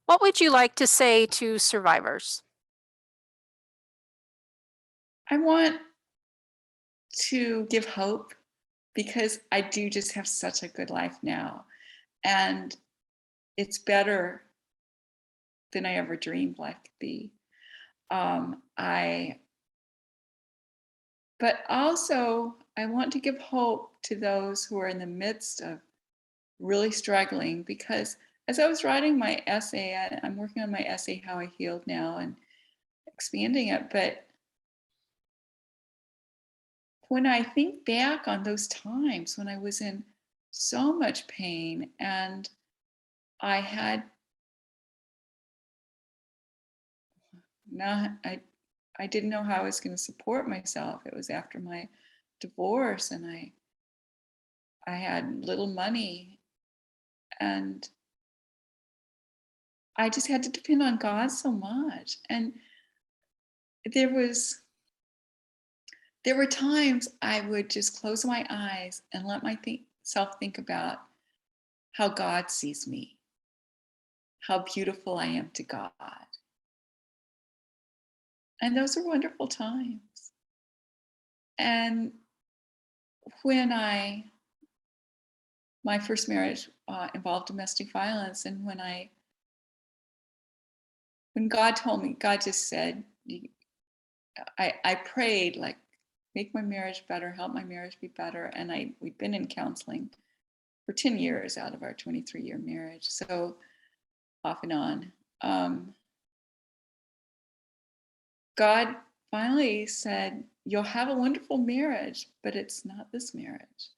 What would you like to say to survivors? I want to give hope because I do just have such a good life now. And it's better than I ever dreamed life could be. I but also I want to give hope to those who are in the midst of really struggling because as I was writing my essay, I'm working on my essay, How I Healed Now, and expanding it. But when I think back on those times when I was in so much pain and I had not, I didn't know how I was going to support myself. It was after my divorce and I had little money and I just had to depend on God so much. And there was there were times I would just close my eyes and let myself think about how God sees me, how beautiful I am to God. And those are wonderful times. And when my first marriage involved domestic violence, and when God told me, God just said, I prayed like, make my marriage better, help my marriage be better. And we'd been in counseling for 10 years out of our 23-year marriage. So off and on. God finally said, you'll have a wonderful marriage, but it's not this marriage.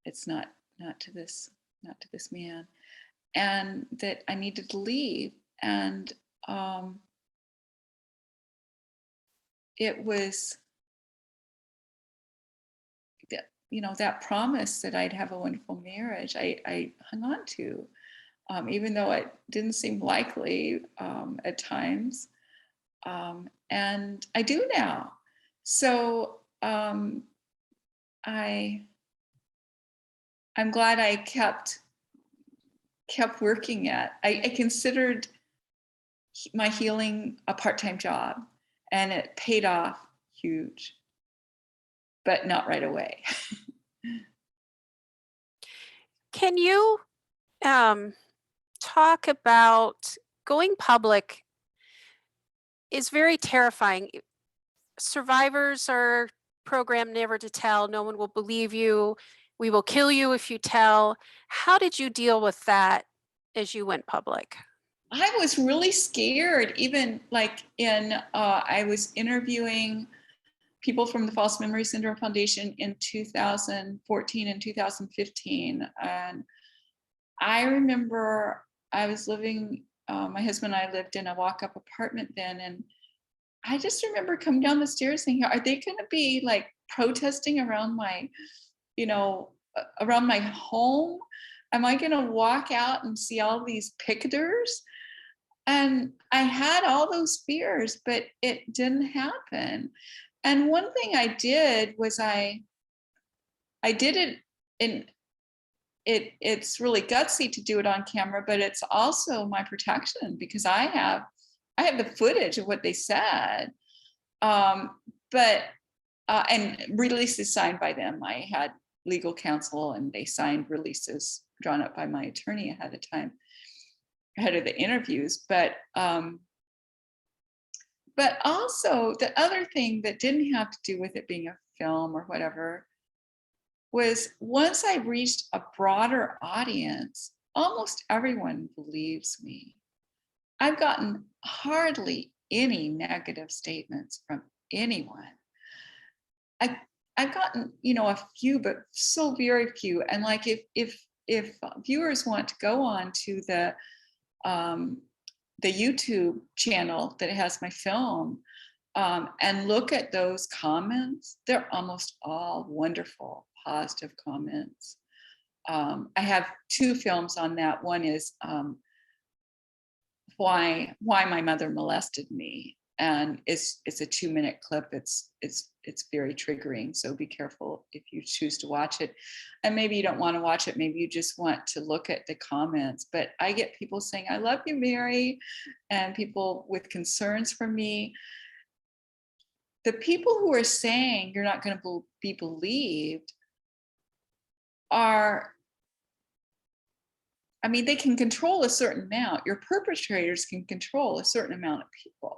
It's not to this man. And that I needed to leave. And it was that promise that I'd have a wonderful marriage, I hung on to, even though it didn't seem likely at times. And I do now. So I'm glad I kept working at. I considered my healing a part-time job, and it paid off huge, but not right away. Can you talk about going public is very terrifying. Survivors are programmed never to tell. No one will believe you. We will kill you if you tell. How did you deal with that as you went public? I was really scared, even like I was interviewing people from the False Memory Syndrome Foundation in 2014 and 2015. And I remember I was living, my husband and I lived in a walk-up apartment then. And I just remember coming down the stairs thinking, are they going to be like protesting around around my home? Am I going to walk out and see all these picketers? And I had all those fears, but it didn't happen. And one thing I did was I did it in it's really gutsy to do it on camera, but it's also my protection because I have the footage of what they said. But and releases signed by them. I had legal counsel and they signed releases drawn up by my attorney ahead of time, ahead of the interviews. But also the other thing that didn't have to do with it being a film or whatever was once I reached a broader audience, almost everyone believes me. I've gotten hardly any negative statements from anyone. I've gotten, a few, but so very few. And like if viewers want to go on to the YouTube channel that has my film and look at those comments, they're almost all wonderful, positive comments. I have two films on that. One is why my mother molested me, and it's a 2-minute clip. It's very triggering, so be careful if you choose to watch it. And maybe you don't want to watch it, maybe you just want to look at the comments. But I get people saying, I love you, Mary, and people with concerns for me. The people who are saying you're not going to be believed are, I mean, they can control a certain amount. Your perpetrators can control a certain amount of people.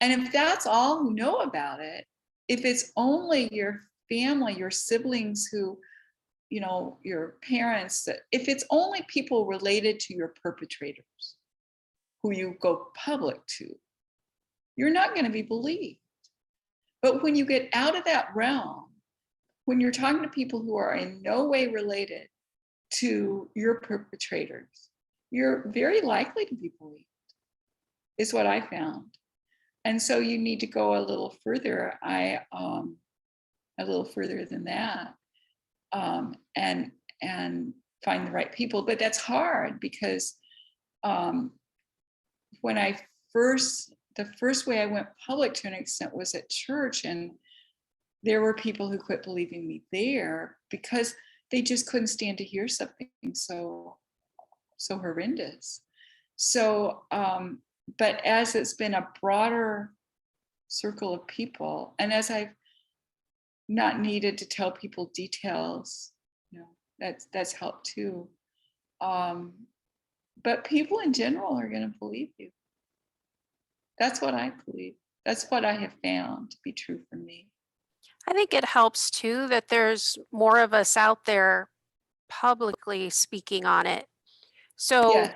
And if that's all who know about it, if it's only your family, your siblings who, you know, your parents, if it's only people related to your perpetrators who you go public to, you're not going to be believed. But when you get out of that realm, when you're talking to people who are in no way related to your perpetrators, you're very likely to be believed, is what I found. And so you need to go a little further. A little further than that, and find the right people. But that's hard because when the first way I went public to an extent was at church, and there were people who quit believing me there because they just couldn't stand to hear something so horrendous. So, but as it's been a broader circle of people, and as I've not needed to tell people details, you know, that's helped too. But people in general are going to believe you. That's what I believe. That's what I have found to be true for me. I think it helps too that there's more of us out there publicly speaking on it. So, Yeah,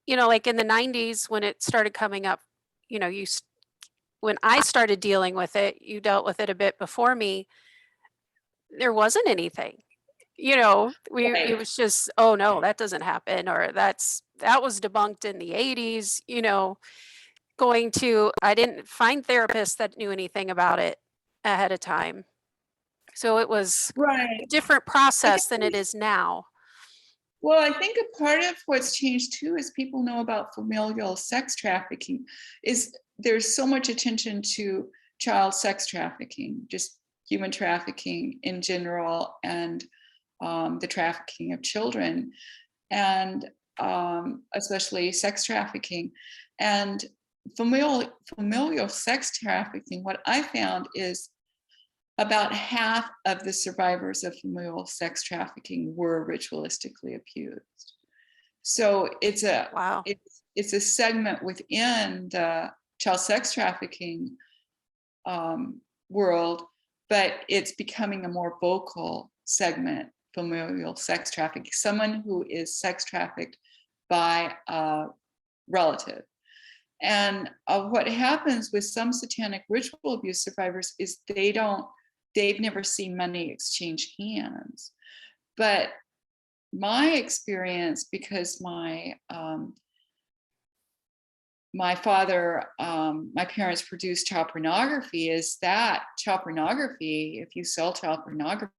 you know, like in the 90s when it started coming up, you know, when I started dealing with it, you dealt with it a bit before me. There wasn't anything. You know, it right. was just, oh no, that doesn't happen, or that was debunked in the 80s, you know, I didn't find therapists that knew anything about it ahead of time. So it was a Right. different I think process than it is now. Well, I think a part of what's changed too is people know about familial sex trafficking. Is there's so much attention to child sex trafficking, just human trafficking in general, and the trafficking of children, and especially sex trafficking, and familial sex trafficking. What I found is about half of the survivors of familial sex trafficking were ritualistically abused. So Wow. it's a segment within the child sex trafficking world, but it's becoming a more vocal segment. Familial sex trafficking, someone who is sex trafficked by a relative. And what happens with some satanic ritual abuse survivors is they've never seen money exchange hands. But my experience, because my father, my parents produced child pornography, is that child pornography, if you sell child pornography,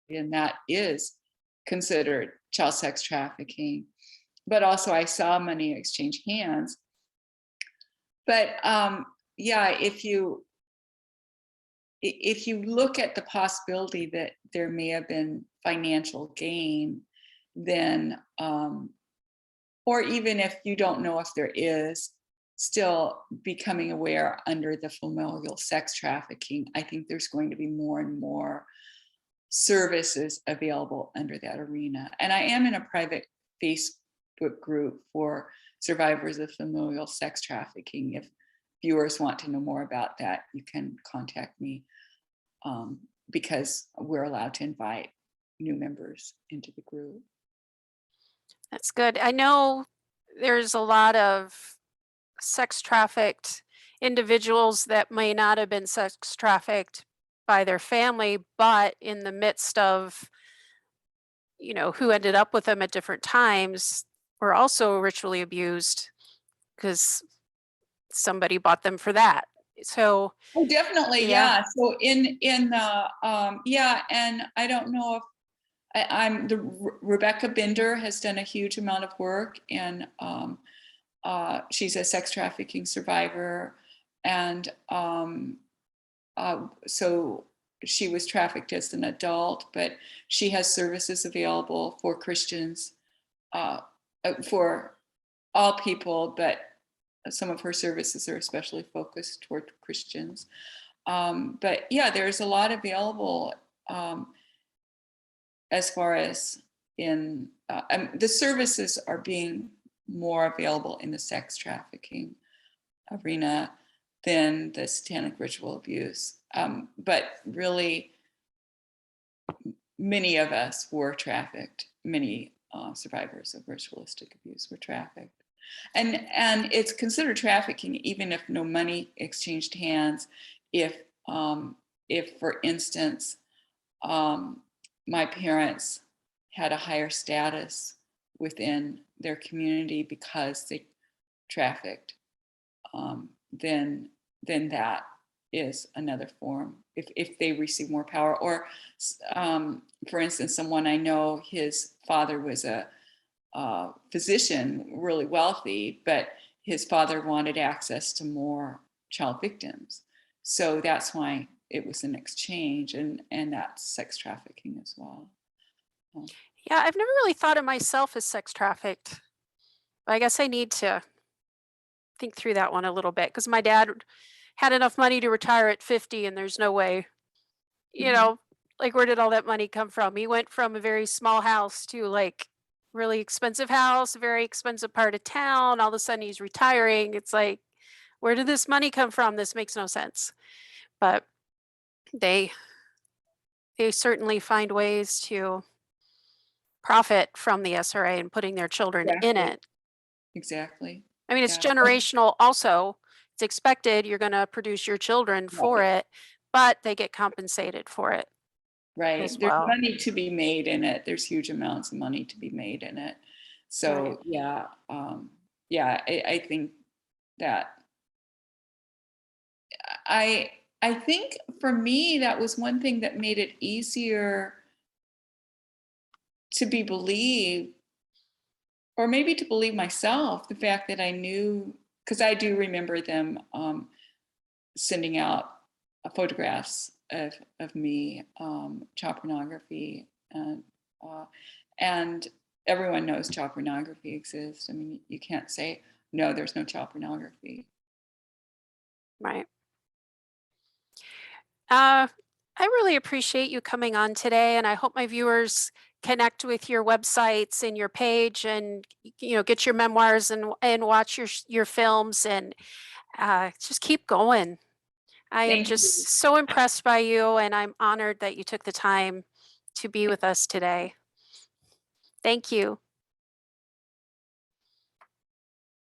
and that is considered child sex trafficking. But also I saw money exchange hands. But yeah, if you look at the possibility that there may have been financial gain, then, or even if you don't know if there is, still becoming aware under the familial sex trafficking, I think there's going to be more and more services available under that arena. And I am in a private Facebook group for survivors of familial sex trafficking. If viewers want to know more about that, you can contact me, because we're allowed to invite new members into the group. That's good. I know there's a lot of sex trafficked individuals that may not have been sex trafficked by their family, but in the midst of, you know, who ended up with them at different times were also ritually abused because somebody bought them for that. So, Oh, definitely, yeah. yeah. So in the yeah, and I don't know if I'm the Rebecca Binder has done a huge amount of work, and she's a sex trafficking survivor, And so she was trafficked as an adult, but she has services available for Christians, for all people, but some of her services are especially focused toward Christians. But yeah, there's a lot available as far as in the services are being more available in the sex trafficking arena than the satanic ritual abuse. But really, many of us were trafficked. Many survivors of ritualistic abuse were trafficked. And it's considered trafficking even if no money exchanged hands. If for instance, my parents had a higher status within their community because they trafficked, then that is another form. If they receive more power, or for instance, someone I know, his father was a physician, really wealthy, but his father wanted access to more child victims. So that's why it was an exchange, and that's sex trafficking as well. Yeah, I've never really thought of myself as sex trafficked. I guess I need to think through that one a little bit, because my dad had enough money to retire at 50, and there's no way, you know, like, where did all that money come from? He went from a very small house to like really expensive house, a very expensive part of town. All of a sudden he's retiring. It's like, where did this money come from? This makes no sense. But they certainly find ways to profit from the SRA and putting their children in Exactly. it. Exactly. I mean, it's Yeah. generational also. It's expected you're going to produce your children for Right. it, but they get compensated for it Right. as There's well. money to be made in it. There's huge amounts of money to be made in it. So Right. yeah, I think that I think for me that was one thing that made it easier to be believed, or maybe to believe myself, the fact that I knew, because I do remember them sending out photographs of me, child pornography, uh, and everyone knows child pornography exists. I mean, you can't say no, there's no child pornography. Right. I really appreciate you coming on today, and I hope my viewers connect with your websites and your page, and get your memoirs and watch your films, and just keep going. I am Thank you. just so impressed by you, and I'm honored that you took the time to be with us today. Thank you.